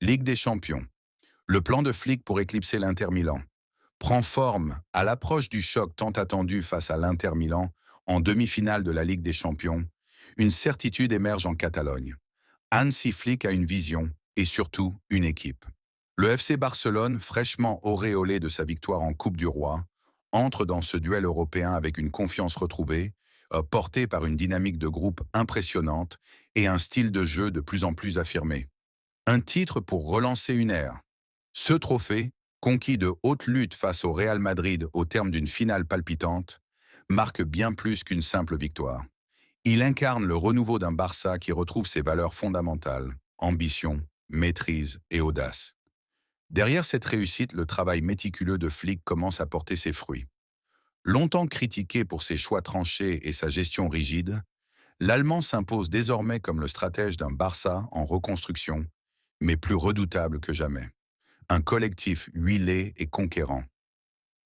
Ligue des champions. Le plan de Flick pour éclipser l'Inter Milan prend forme à l'approche du choc tant attendu face à l'Inter Milan en demi-finale de la Ligue des champions. Une certitude émerge en Catalogne. Hansi Flick a une vision et surtout une équipe. Le FC Barcelone, fraîchement auréolé de sa victoire en Coupe du Roi, entre dans ce duel européen avec une confiance retrouvée, portée par une dynamique de groupe impressionnante et un style de jeu de plus en plus affirmé. Un titre pour relancer une ère. Ce trophée, conquis de haute lutte face au Real Madrid au terme d'une finale palpitante, marque bien plus qu'une simple victoire. Il incarne le renouveau d'un Barça qui retrouve ses valeurs fondamentales, ambition, maîtrise et audace. Derrière cette réussite, le travail méticuleux de Flick commence à porter ses fruits. Longtemps critiqué pour ses choix tranchés et sa gestion rigide, l'Allemand s'impose désormais comme le stratège d'un Barça en reconstruction, mais plus redoutable que jamais. Un collectif huilé et conquérant.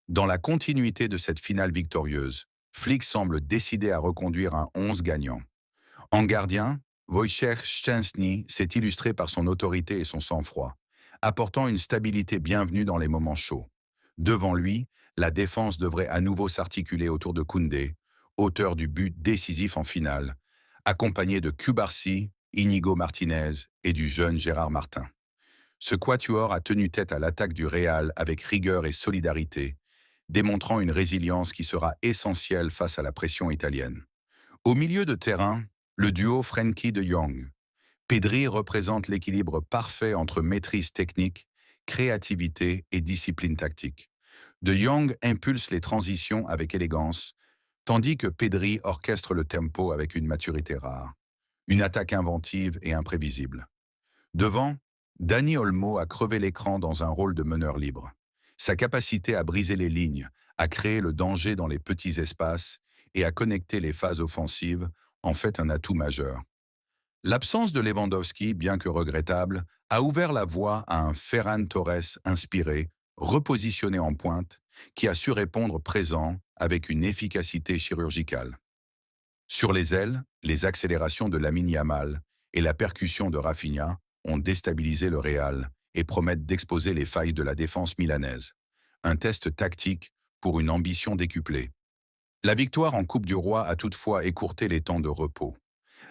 Dans la continuité de cette finale victorieuse, Flick semble décidé à reconduire un 11 gagnant. En gardien, Wojciech Szczęsny s'est illustré par son autorité et son sang-froid, apportant une stabilité bienvenue dans les moments chauds. Devant lui, la défense devrait à nouveau s'articuler autour de Koundé, auteur du but décisif en finale, accompagné de Cubarsí, Inigo Martinez et du jeune Gérard Martin. Ce quatuor a tenu tête à l'attaque du Real avec rigueur et solidarité, démontrant une résilience qui sera essentielle face à la pression italienne. Au milieu de terrain, le duo Frenkie de Jong. Pedri représente l'équilibre parfait entre maîtrise technique, créativité et discipline tactique. De Jong impulse les transitions avec élégance, tandis que Pedri orchestre le tempo avec une maturité rare. Une attaque inventive et imprévisible. Devant, Dani Olmo a crevé l'écran dans un rôle de meneur libre. Sa capacité à briser les lignes, à créer le danger dans les petits espaces et à connecter les phases offensives en fait un atout majeur. L'absence de Lewandowski, bien que regrettable, a ouvert la voie à un Ferran Torres inspiré, repositionné en pointe, qui a su répondre présent avec une efficacité chirurgicale. Sur les ailes, les accélérations de Lamine Yamal et la percussion de Rafinha ont déstabilisé le Real et promettent d'exposer les failles de la défense milanaise. Un test tactique pour une ambition décuplée. La victoire en Coupe du Roi a toutefois écourté les temps de repos.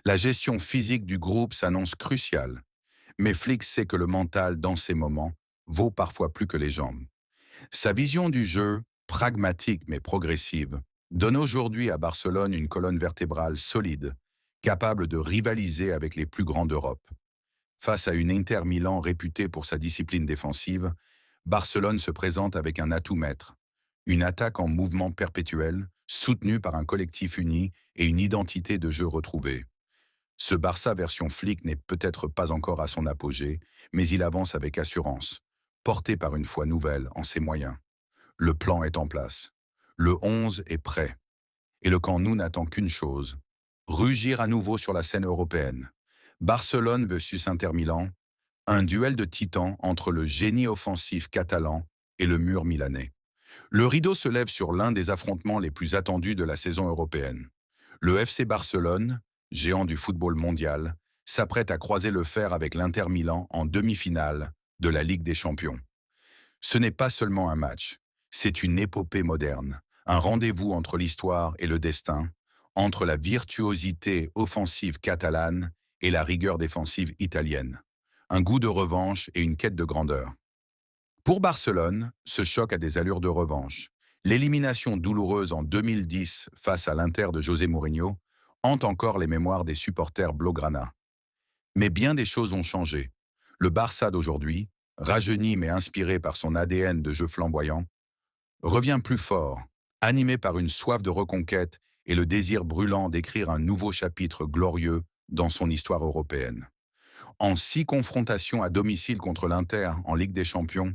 La gestion physique du groupe s'annonce cruciale, mais Flick sait que le mental, dans ces moments, vaut parfois plus que les jambes. Sa vision du jeu, pragmatique mais progressive, donne aujourd'hui à Barcelone une colonne vertébrale solide, capable de rivaliser avec les plus grands d'Europe. Face à une Inter Milan réputée pour sa discipline défensive, Barcelone se présente avec un atout maître, une attaque en mouvement perpétuel, soutenue par un collectif uni et une identité de jeu retrouvée. Ce Barça version Flick n'est peut-être pas encore à son apogée, mais il avance avec assurance, porté par une foi nouvelle en ses moyens. Le plan est en place. Le 11 est prêt. Et le camp nous n'attend qu'une chose, rugir à nouveau sur la scène européenne. Barcelone versus Inter Milan, un duel de titans entre le génie offensif catalan et le mur milanais. Le rideau se lève sur l'un des affrontements les plus attendus de la saison européenne. Le FC Barcelone, géant du football mondial, s'apprête à croiser le fer avec l'Inter Milan en demi-finale de la Ligue des Champions. Ce n'est pas seulement un match, c'est une épopée moderne, un rendez-vous entre l'histoire et le destin, entre la virtuosité offensive catalane et la rigueur défensive italienne. Un goût de revanche et une quête de grandeur. Pour Barcelone, ce choc a des allures de revanche. L'élimination douloureuse en 2010 face à l'Inter de José Mourinho hante encore les mémoires des supporters blaugrana. Mais bien des choses ont changé. Le Barça d'aujourd'hui, rajeuni mais inspiré par son ADN de jeu flamboyant, revient plus fort, animé par une soif de reconquête et le désir brûlant d'écrire un nouveau chapitre glorieux dans son histoire européenne. En 6 confrontations à domicile contre l'Inter en Ligue des Champions,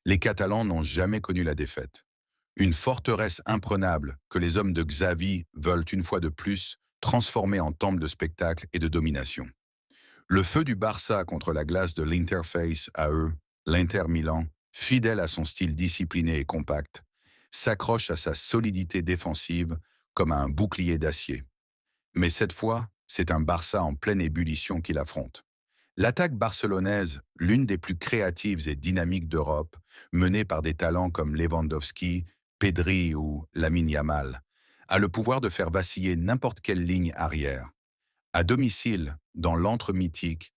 les Catalans n'ont jamais connu la défaite. Une forteresse imprenable que les hommes de Xavi veulent une fois de plus transformer en temple de spectacle et de domination. Le feu du Barça contre la glace de l'interface à eux, l'Inter Milan, fidèle à son style discipliné et compact, s'accroche à sa solidité défensive comme à un bouclier d'acier. Mais cette fois, c'est un Barça en pleine ébullition qui l'affronte. L'attaque barcelonaise, l'une des plus créatives et dynamiques d'Europe, menée par des talents comme Lewandowski, Pedri ou Lamine Yamal, a le pouvoir de faire vaciller n'importe quelle ligne arrière. À domicile, dans l'antre mythique,